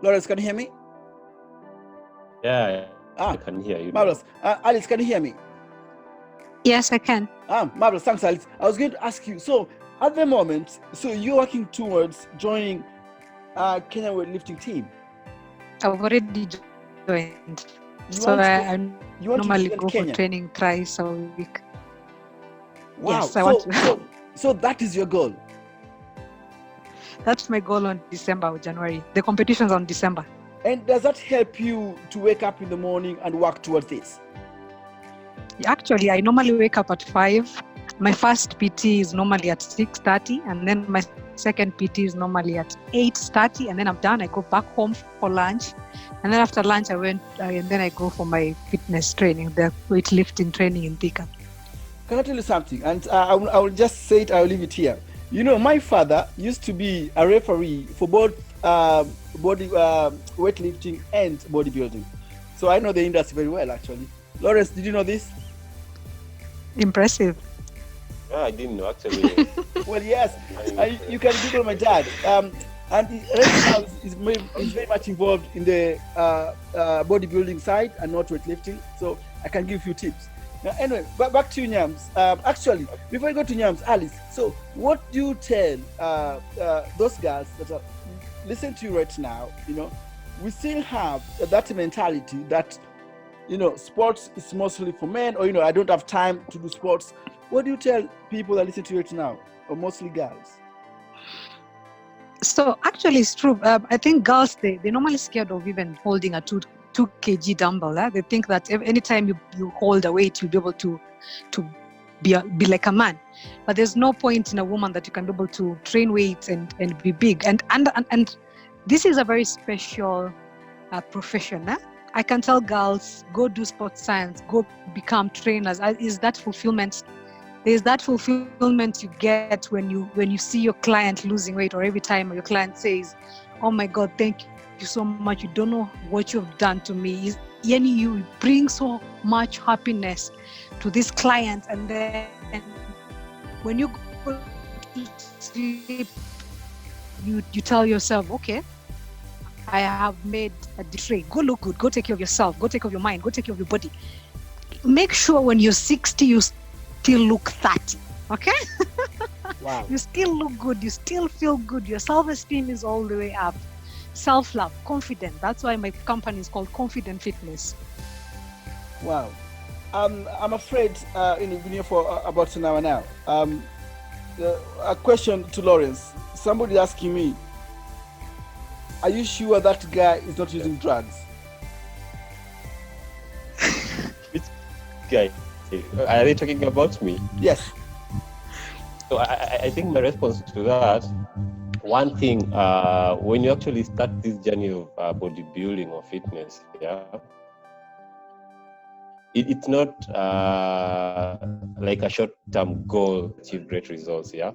Lawrence, can you hear me? Yeah, I can hear you. Marvelous. Alice, can you hear me? Yes, I can. Marvelous. Thanks, Alice. I was going to ask you, so at the moment, so you're working towards joining Kenya weightlifting team? I've already joined. I normally go Kenya for training thrice a week. Wow. Yes, I want to. So that is your goal? That's my goal on December or January. The competition's on December. And does that help you to wake up in the morning and work towards this? Actually, I normally wake up at 5. My first PT is normally at 6:30, and then my second PT is normally at 8:30, and then I'm done. I go back home for lunch, and then after lunch and then I go for my fitness training, the weightlifting training in Thika. Can I tell you something? And I will just say it. I will leave it here. My father used to be a referee for both weightlifting and bodybuilding, so I know the industry very well. Actually, Lawrence, did you know this? Impressive. Yeah, I didn't know actually. Well, yes, you can Google my dad. And right now is very much involved in the bodybuilding side and not weightlifting. So I can give you tips. Now, anyway, back to you, Nyams. Actually, before I go to Nyams, Alice, so what do you tell those girls that are listening to you right now? We still have that mentality that, sports is mostly for men, or, I don't have time to do sports. What do you tell people that listen to it now, or mostly girls? So actually, it's true. I think girls, they're normally scared of even holding a 2 kg dumbbell. They think that anytime you hold a weight, you'll be able to be like a man. But there's no point in a woman that you can be able to train weights and be big. And this is a very special profession. I can tell girls, go do sports science, go become trainers. Is that fulfillment? There's that fulfillment you get when you see your client losing weight, or every time your client says, "Oh my God, thank you so much. You don't know what you've done to me." You bring so much happiness to this client, and then when you go to sleep, you tell yourself, okay, I have made a decision. Go look good. Go take care of yourself. Go take care of your mind. Go take care of your body. Make sure when you're 60, you still look 30. Okay? Wow. You still look good. You still feel good. Your self-esteem is all the way up. Self-love, confident. That's why my company is called Confident Fitness. Wow. I'm afraid we've been here for about an hour now. A question to Lawrence. Somebody asking me, are you sure that guy is not using drugs? Which guy? Are they talking about me? Yes. So I think my response to that, one thing, when you actually start this journey of bodybuilding or fitness, yeah, it's not like a short-term goal to achieve great results, yeah.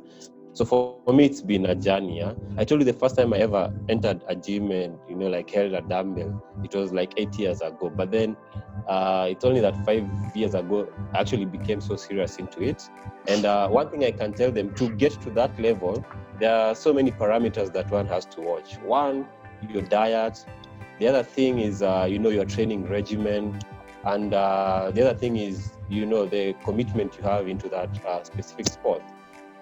So for me, it's been a journey. Yeah? I told you the first time I ever entered a gym and like held a dumbbell, it was like 8 years ago. But then it's only that 5 years ago I actually became so serious into it. And one thing I can tell them, to get to that level, there are so many parameters that one has to watch. One, your diet. The other thing is your training regimen, and the other thing is the commitment you have into that specific sport.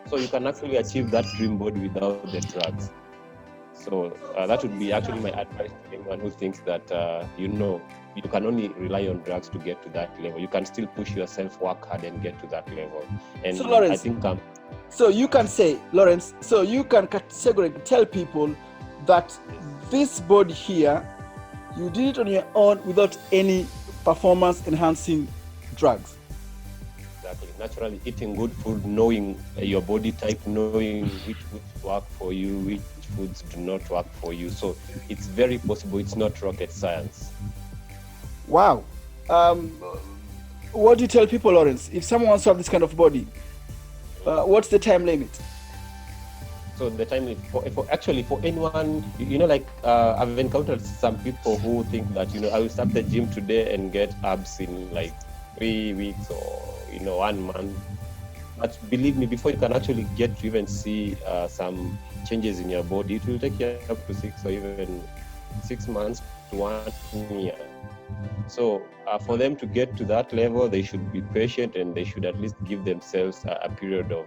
So you can actually achieve that dream body without the drugs. So that would be actually my advice to anyone who thinks that you can only rely on drugs to get to that level. You can still push yourself, work hard, and get to that level. And so Lawrence, I think so you can say, Lawrence, so you can categorically tell people that this body here, you did it on your own without any performance-enhancing drugs. Exactly. Naturally eating good food, knowing your body type, knowing which foods work for you, which foods do not work for you. So it's very possible. It's not rocket science. Wow. What do you tell people, Lawrence? If someone wants to have this kind of body, what's the time limit? So the time limit for anyone, I've encountered some people who think that, I will start the gym today and get abs in like 3 weeks or 1 month. But believe me, before you can actually get to even see some changes in your body, it will take you up to 6 or even 6 months to 1 year. So for them to get to that level, they should be patient, and they should at least give themselves a period of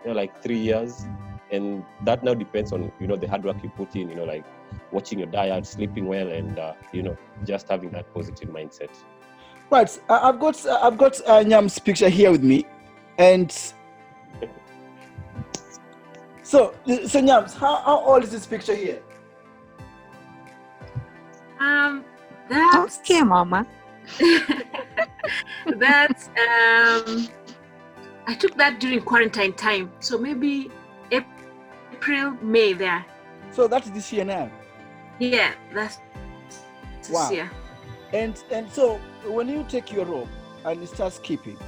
like 3 years. And that now depends on the hard work you put in, like watching your diet, sleeping well, and just having that positive mindset. Right. I've got Nyam's picture here with me, and so Nyams, how old is this picture here? That's okay, Mama. That's I took that during quarantine time, so maybe April, May there. So that's this year now. Yeah, that's this wow. year. And so when you take your rope and you start skipping,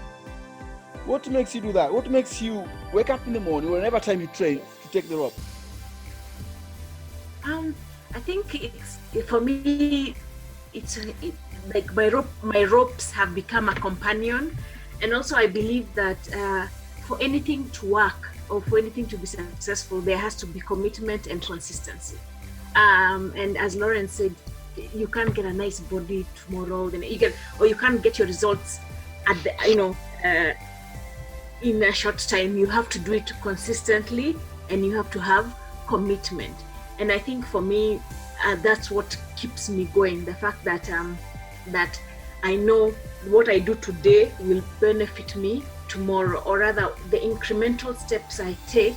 what makes you do that? What makes you wake up in the morning, whenever time you train, to take the rope? I think for me, it's like my ropes have become a companion, and also I believe that for anything to work or for anything to be successful, there has to be commitment and consistency. And as Lawrence said, you can't get a nice body tomorrow, then you can't get your results at the in a short time. You have to do it consistently, and you have to have commitment. And I think for me, that's what keeps me going. The fact that that I know what I do today will benefit me tomorrow, or rather, the incremental steps I take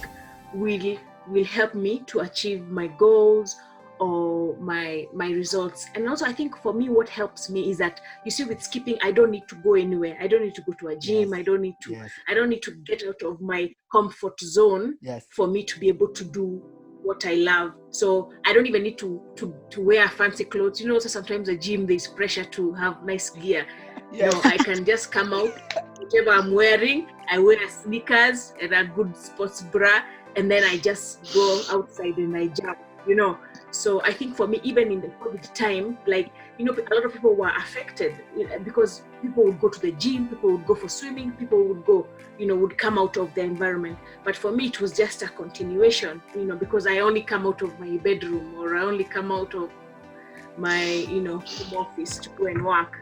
will help me to achieve my goals or my results. And also, I think for me, what helps me is that, you see, with skipping, I don't need to go anywhere. I don't need to go to a gym. Yes. I don't need to. Yes. I don't need to get out of my comfort zone. Yes. For me to be able to do what I love. So I don't even need to wear fancy clothes. So sometimes the gym, there's pressure to have nice gear. Yes. I can just come out, whatever I'm wearing, I wear sneakers and a good sports bra, and then I just go outside and I jump, So I think for me, even in the COVID time, like, a lot of people were affected because people would go to the gym, people would go for swimming, people would go, would come out of the environment. But for me, it was just a continuation, because I only come out of my bedroom, or I only come out of my, home office to go and work.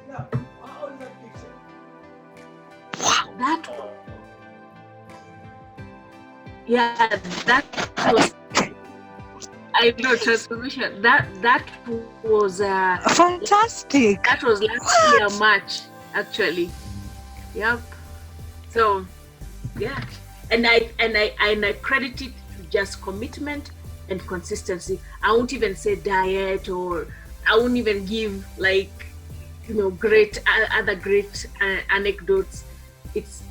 Yeah. How is that picture? That was, I know, transformation. That was fantastic. That was last year March, actually. Yep. So, yeah, and I credit it to just commitment and consistency. I won't even say diet, or I won't even give great anecdotes. It's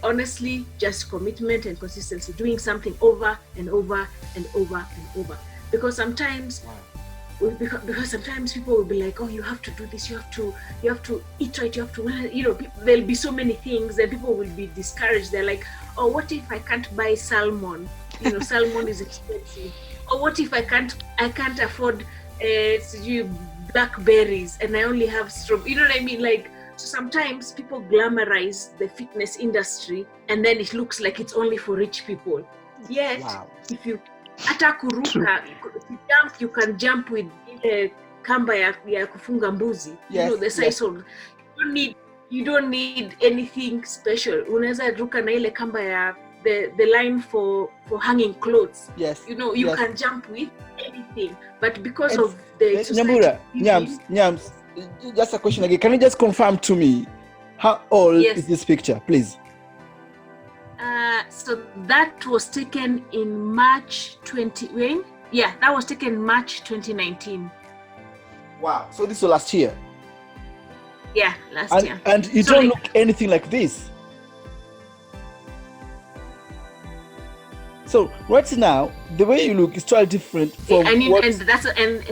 honestly just commitment and consistency, doing something over and over and over and over. Because sometimes people will be like, oh, you have to do this, you have to eat right, you have to, there'll be so many things, and people will be discouraged. They're like, oh, what if I can't buy salmon? Salmon is expensive. Or what if I can't afford blackberries and I only have strawberries? You know what I mean? So sometimes people glamorize the fitness industry, and then it looks like it's only for rich people. Yet, if you hata kuruka, you can jump with kamba ya kufunga mbuzi. Yes, the size of. You don't need anything special. Unaweza ruka na ile kamba ya the line for hanging clothes. Yes. You can jump with anything, but because of the Nyambura, Nyams, just a question again. Can you just confirm to me how old is this picture, please? So that was taken in March 20. Yeah, that was taken March 2019. Wow. So this was last year. Yeah, last year. And you don't look anything like this. So right now, the way you look is totally different from and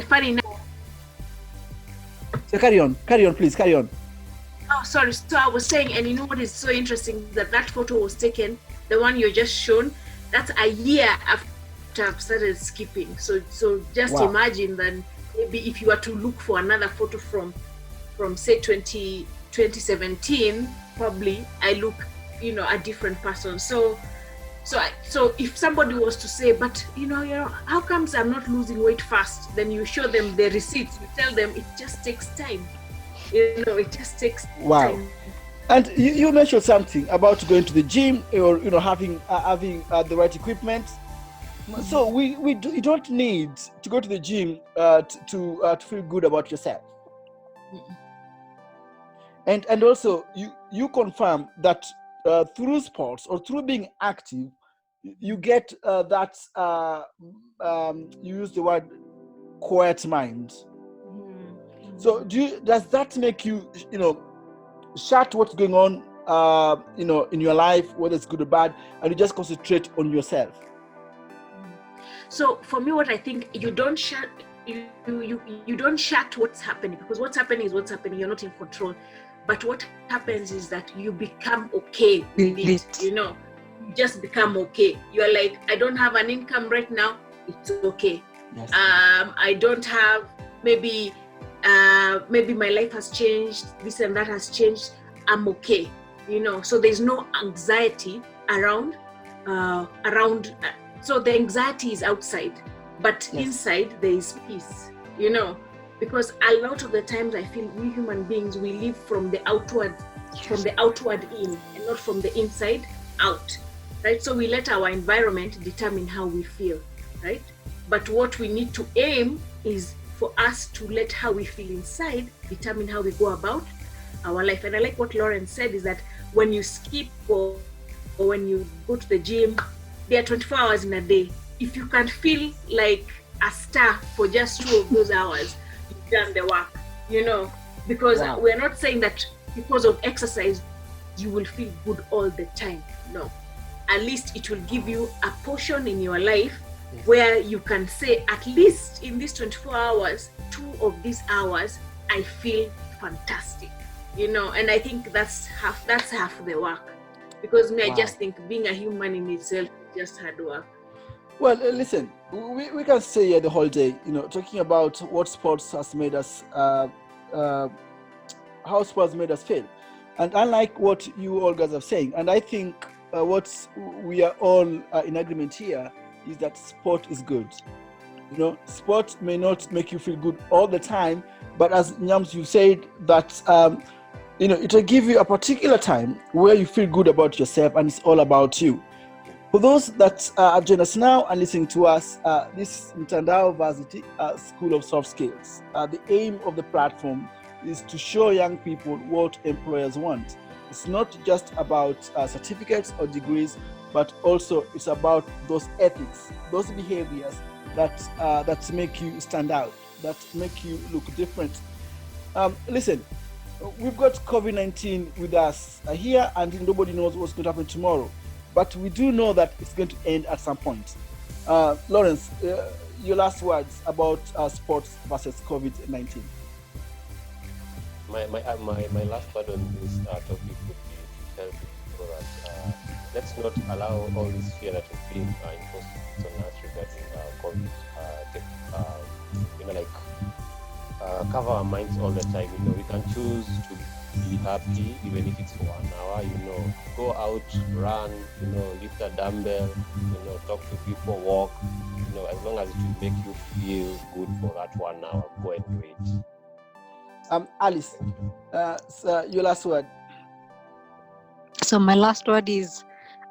funny enough. So carry on, please, carry on. Oh, sorry. So I was saying, and you know what is so interesting, that photo was taken, the one you just shown, that's a year after I've started skipping. So just imagine that maybe if you were to look for another photo from say 2017, probably I look, a different person. So if somebody was to say, but how comes I'm not losing weight fast? Then you show them the receipts. You tell them it just takes time. It just takes time. And you mentioned something about going to the gym, or having the right equipment. So you don't need to go to the gym to feel good about yourself. And also you confirm that through sports or through being active, you get that you use the word quiet mind. So does that make you shut what's going on in your life, whether it's good or bad, and you just concentrate on yourself? So for me, what I think, you don't shut you don't shut what's happening, because what's happening is what's happening. You're not in control. But what happens is that you become okay with it. You just become okay. You're like, I don't have an income right now. It's okay. Yes. I don't have, maybe my life has changed. This and that has changed. I'm okay. So there's no anxiety around. So the anxiety is outside, but inside there is peace. Because a lot of the times I feel we human beings, we live from the outward in, and not from the inside out, right? So we let our environment determine how we feel, right? But what we need to aim is for us to let how we feel inside determine how we go about our life. And I like what Lauren said, is that when you skip or when you go to the gym, there are 24 hours in a day. If you can feel like a star for just 2 of those hours, you've done the work, because we're not saying that because of exercise you will feel good all the time. No, at least it will give you a portion in your life where you can say, at least in these 24 hours, 2 of these hours I feel fantastic, and I think that's half the work. Because I just think being a human in itself is just hard work. Well, listen, we can stay here the whole day, talking about what sports has made us, uh, how sports made us feel. And unlike what you all guys are saying, and I think what we are all in agreement here is that sport is good. Sport may not make you feel good all the time, but as Nyams, you said that, it will give you a particular time where you feel good about yourself and it's all about you. For those that are joining us now and listening to us, this is Mtandao Varsity School of Soft Skills. The aim of the platform is to show young people what employers want. It's not just about certificates or degrees, but also it's about those ethics, those behaviors that make you stand out, that make you look different. Listen, we've got COVID-19 with us here, and nobody knows what's going to happen tomorrow. But we do know that it's going to end at some point. Lawrence, your last words about sports versus COVID-19. My last word on this topic would be to tell people that let's not allow all this fear that is being imposed on us regarding COVID. Cover our minds all the time. We can choose to be happy even if it's for 1 hour. Go out, run. Lift a dumbbell. Talk to people, walk. As long as it will make you feel good for that 1 hour, go and do it. Alice, your last word. So my last word is,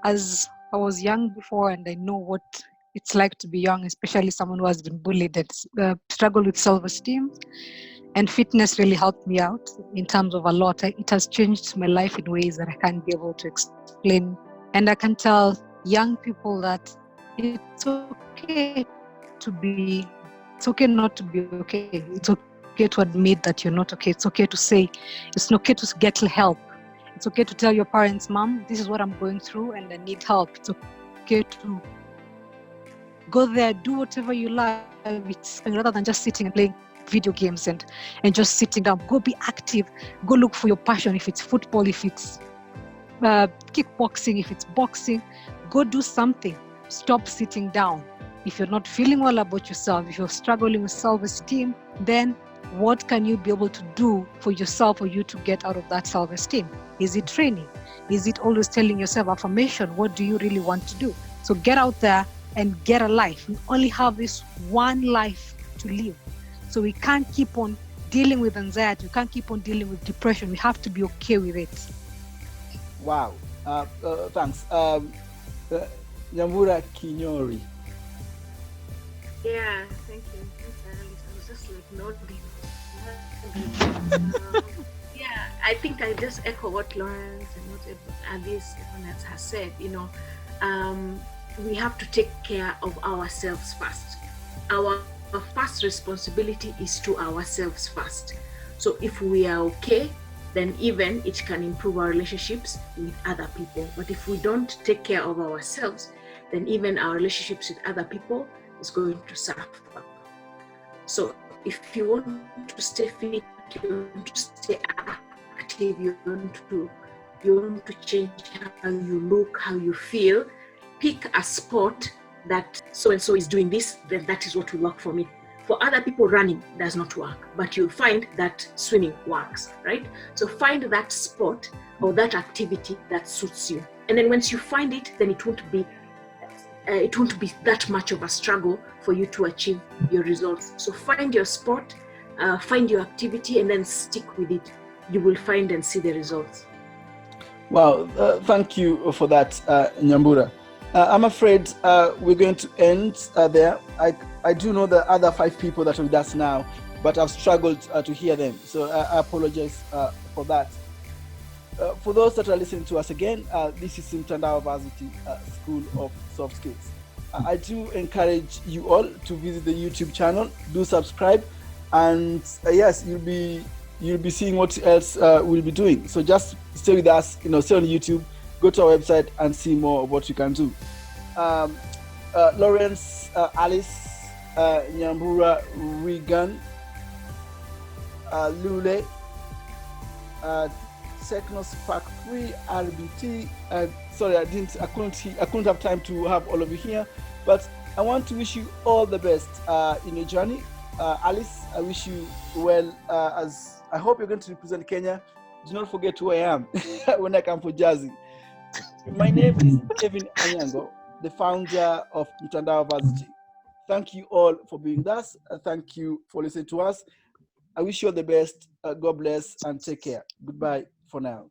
as I was young before and I know what it's like to be young, especially someone who has been bullied and struggled with self-esteem, and fitness really helped me out in terms of a lot. It has changed my life in ways that I can't be able to explain. And I can tell young people that it's okay not to be okay. It's okay to admit that you're not okay. It's okay to say, it's okay to get help. It's okay to tell your parents, Mom, this is what I'm going through and I need help. It's okay to go there, do whatever you love, rather than just sitting and playing video games and just sitting down. Go be active. Go look for your passion. If it's football, if it's kickboxing, if it's boxing, go do something. Stop sitting down. If you're not feeling well about yourself, if you're struggling with self-esteem, then what can you be able to do for yourself or you to get out of that self-esteem? Is it training? Is it always telling yourself affirmation? What do you really want to do? So get out there and get a life. We only have this one life to live. So we can't keep on dealing with anxiety. We can't keep on dealing with depression. We have to be okay with it. Wow. Thanks. Nyambura Kinyori. Yeah, thank you. Thanks, Alice. I was just like nodding. Yeah, I think I just echo what Lawrence and what Alice has said. We have to take care of ourselves first. Our first responsibility is to ourselves first. So if we are okay, then even it can improve our relationships with other people. But if we don't take care of ourselves, then even our relationships with other people is going to suffer. So if you want to stay fit, you want to stay active, you want to change how you look, how you feel, pick a sport that so-and-so is doing this, then that is what will work for me. For other people, running does not work, but you'll find that swimming works, right? So find that sport or that activity that suits you. And then once you find it, then it won't be that much of a struggle for you to achieve your results. So find your sport, find your activity, and then stick with it. You will find and see the results. Wow, thank you for that, Nyambura. I'm afraid we're going to end there. I do know the other 5 people that are with us now, but I've struggled to hear them. So I apologize for that. For those that are listening to us again, this is Mtandao Varsity School of Soft Skills. I do encourage you all to visit the YouTube channel, do subscribe, and yes, you'll be seeing what else we'll be doing. So just stay with us, stay on YouTube, go to our website and see more of what you can do. Lawrence, Alice, Nyambura, Regan, Lule, Techno Spark 3, RBT. Sorry, I couldn't have time to have all of you here, but I want to wish you all the best in your journey. Alice, I wish you well, as I hope you're going to represent Kenya. Do not forget who I am when I come for Jazzy. My name is Kevin Anyango, the founder of Mtandao Varsity. Thank you all for being with us. Thank you for listening to us. I wish you all the best. God bless and take care. Goodbye for now.